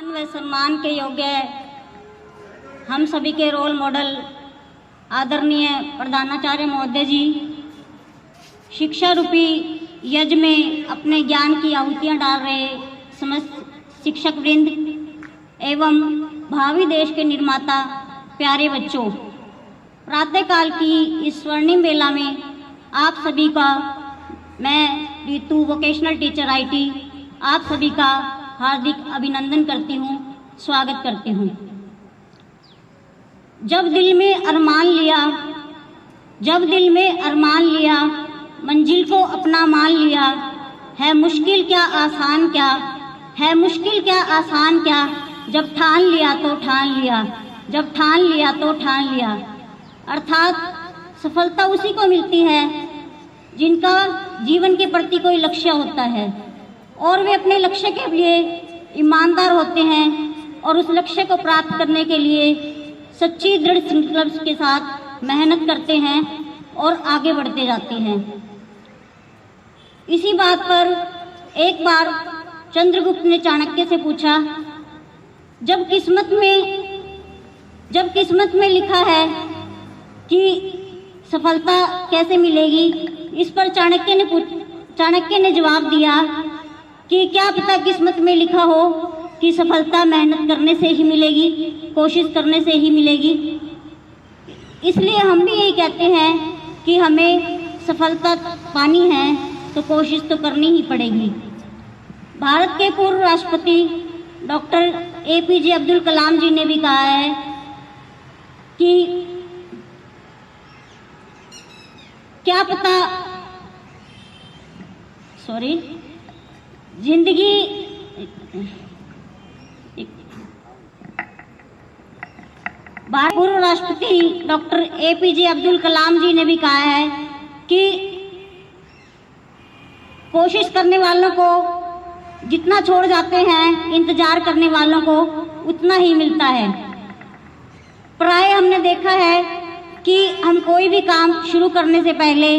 मान व सम्मान के योग्य हम सभी के रोल मॉडल आदरणीय प्रधानाचार्य महोदय जी शिक्षा रूपी यज्ञ में अपने ज्ञान की आहुतियाँ डाल रहे समस्त शिक्षक वृंद एवं भावी देश के निर्माता प्यारे बच्चों, प्रातःकाल की इस स्वर्णिम बेला में आप सभी का मैं ऋतु वोकेशनल टीचर आईटी आप सभी का हार्दिक अभिनंदन करती हूँ, स्वागत करती हूँ। जब दिल में अरमान लिया मंजिल को अपना मान लिया, है मुश्किल क्या आसान क्या, है मुश्किल क्या आसान क्या, जब ठान लिया तो ठान लिया, जब ठान लिया तो ठान लिया। अर्थात सफलता उसी को मिलती है जिनका जीवन के प्रति कोई लक्ष्य होता है और वे अपने लक्ष्य के लिए ईमानदार होते हैं और उस लक्ष्य को प्राप्त करने के लिए सच्ची दृढ़ संकल्प के साथ मेहनत करते हैं और आगे बढ़ते जाते हैं। इसी बात पर एक बार चंद्रगुप्त ने चाणक्य से पूछा, जब किस्मत में लिखा है कि सफलता कैसे मिलेगी, इस पर चाणक्य ने जवाब दिया कि क्या पता किस्मत में लिखा हो कि सफलता मेहनत करने से ही मिलेगी, कोशिश करने से ही मिलेगी। इसलिए हम भी यही कहते हैं कि हमें सफलता पानी है तो कोशिश तो करनी ही पड़ेगी। भारत के पूर्व राष्ट्रपति डॉक्टर APJ अब्दुल कलाम जी ने भी कहा है कि क्या पता पूर्व राष्ट्रपति डॉक्टर APJ अब्दुल कलाम जी ने भी कहा है कि कोशिश करने वालों को जितना छोड़ जाते हैं, इंतजार करने वालों को उतना ही मिलता है। प्राय हमने देखा है कि हम कोई भी काम शुरू करने से पहले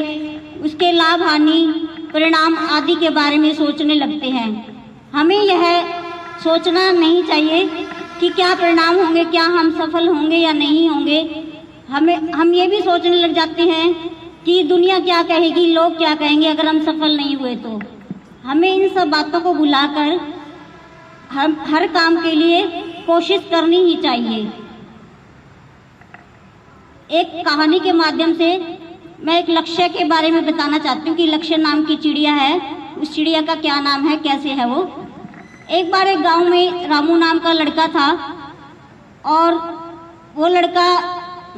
उसके लाभ हानि परिणाम आदि के बारे में सोचने लगते हैं। हमें यह सोचना नहीं चाहिए कि क्या परिणाम होंगे, क्या हम सफल होंगे या नहीं होंगे। हम ये भी सोचने लग जाते हैं कि दुनिया क्या कहेगी, लोग क्या कहेंगे अगर हम सफल नहीं हुए तो। हमें इन सब बातों को भुलाकर हम हर काम के लिए कोशिश करनी ही चाहिए। एक कहानी के माध्यम से मैं एक लक्ष्य के बारे में बताना चाहती हूँ कि लक्ष्य नाम की चिड़िया है, उस चिड़िया का क्या नाम है, कैसे है वो। एक बार एक गांव में रामू नाम का लड़का था और वो लड़का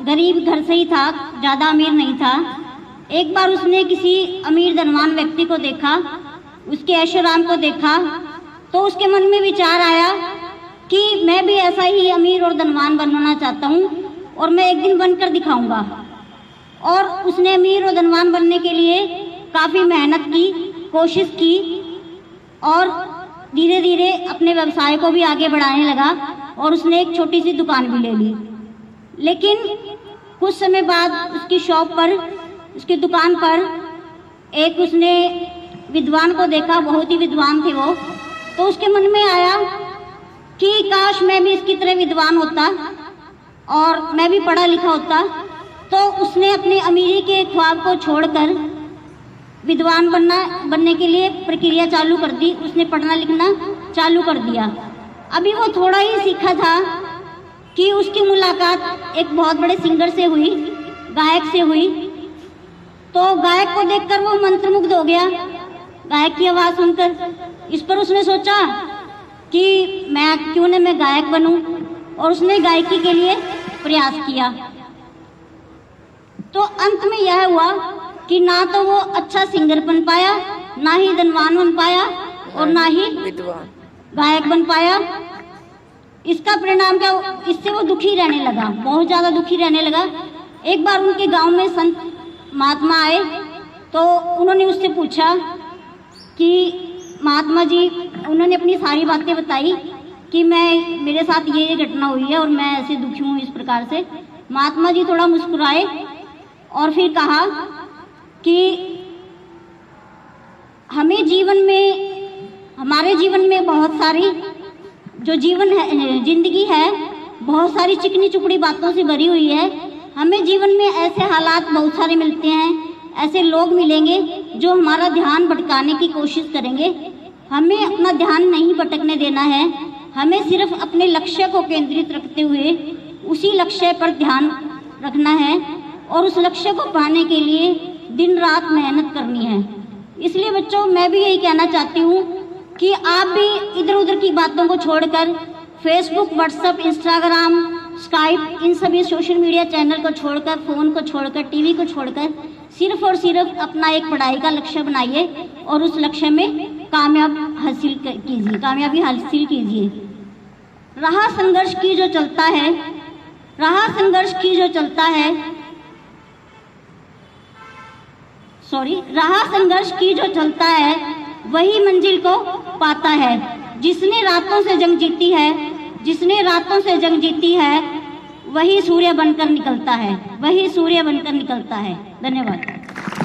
गरीब घर से ही था, ज़्यादा अमीर नहीं था। एक बार उसने किसी अमीर धनवान व्यक्ति को देखा, उसके ऐशोआराम को देखा, तो उसके मन में विचार आया कि मैं भी ऐसा ही अमीर और धनवान बनना चाहता हूँ और मैं एक दिन बनकर दिखाऊंगा। और उसने अमीर और धनवान बनने के लिए काफ़ी मेहनत की, कोशिश की और धीरे धीरे अपने व्यवसाय को भी आगे बढ़ाने लगा और उसने एक छोटी सी दुकान भी ले ली। लेकिन कुछ समय बाद उसकी शॉप पर, उसकी दुकान पर एक उसने विद्वान को देखा, बहुत ही विद्वान थे वो। तो उसके मन में आया कि काश मैं भी इसकी तरह विद्वान होता और मैं भी पढ़ा लिखा होता। तो उसने अपने अमीरी के ख्वाब को छोड़कर विद्वान बनने के लिए प्रक्रिया चालू कर दी। उसने पढ़ना लिखना चालू कर दिया। अभी वो थोड़ा ही सीखा था कि उसकी मुलाकात एक बहुत बड़े सिंगर से हुई, गायक से हुई। तो गायक को देखकर वो मंत्रमुग्ध हो गया, गायक की आवाज़ सुनकर। इस पर उसने सोचा कि क्यों न मैं गायक बनूं, और उसने गायकी के लिए प्रयास किया। तो अंत में यह हुआ कि ना तो वो अच्छा सिंगर बन पाया, ना ही धनवान बन पाया और ना ही गायक बन पाया। इसका परिणाम क्या, इससे वो दुखी रहने लगा, बहुत ज़्यादा दुखी रहने लगा। एक बार उनके गांव में संत महात्मा आए तो उन्होंने उससे पूछा कि महात्मा जी, उन्होंने अपनी सारी बातें बताई कि मेरे साथ ये घटना हुई है और मैं ऐसे दुखी हूँ इस प्रकार से। महात्मा जी थोड़ा मुस्कुराए और फिर कहा कि हमारे जीवन में बहुत सारी जो जीवन है, जिंदगी है, बहुत सारी चिकनी चुपड़ी बातों से भरी हुई है। हमें जीवन में ऐसे हालात बहुत सारे मिलते हैं, ऐसे लोग मिलेंगे जो हमारा ध्यान भटकाने की कोशिश करेंगे। हमें अपना ध्यान नहीं भटकने देना है, हमें सिर्फ अपने लक्ष्य को केंद्रित रखते हुए उसी लक्ष्य पर ध्यान रखना है और उस लक्ष्य को पाने के लिए दिन रात मेहनत करनी है। इसलिए बच्चों, मैं भी यही कहना चाहती हूँ कि आप भी इधर उधर की बातों को छोड़कर फेसबुक, व्हाट्सएप, इंस्टाग्राम, स्काइप, इन सभी सोशल मीडिया चैनल को छोड़कर, फ़ोन को छोड़कर, टीवी को छोड़कर सिर्फ और सिर्फ अपना एक पढ़ाई का लक्ष्य बनाइए और उस लक्ष्य में कामयाबी हासिल कीजिए। राह संघर्ष की जो चलता है, वही मंजिल को पाता है। जिसने रातों से जंग जीती है, वही सूर्य बनकर निकलता है। धन्यवाद।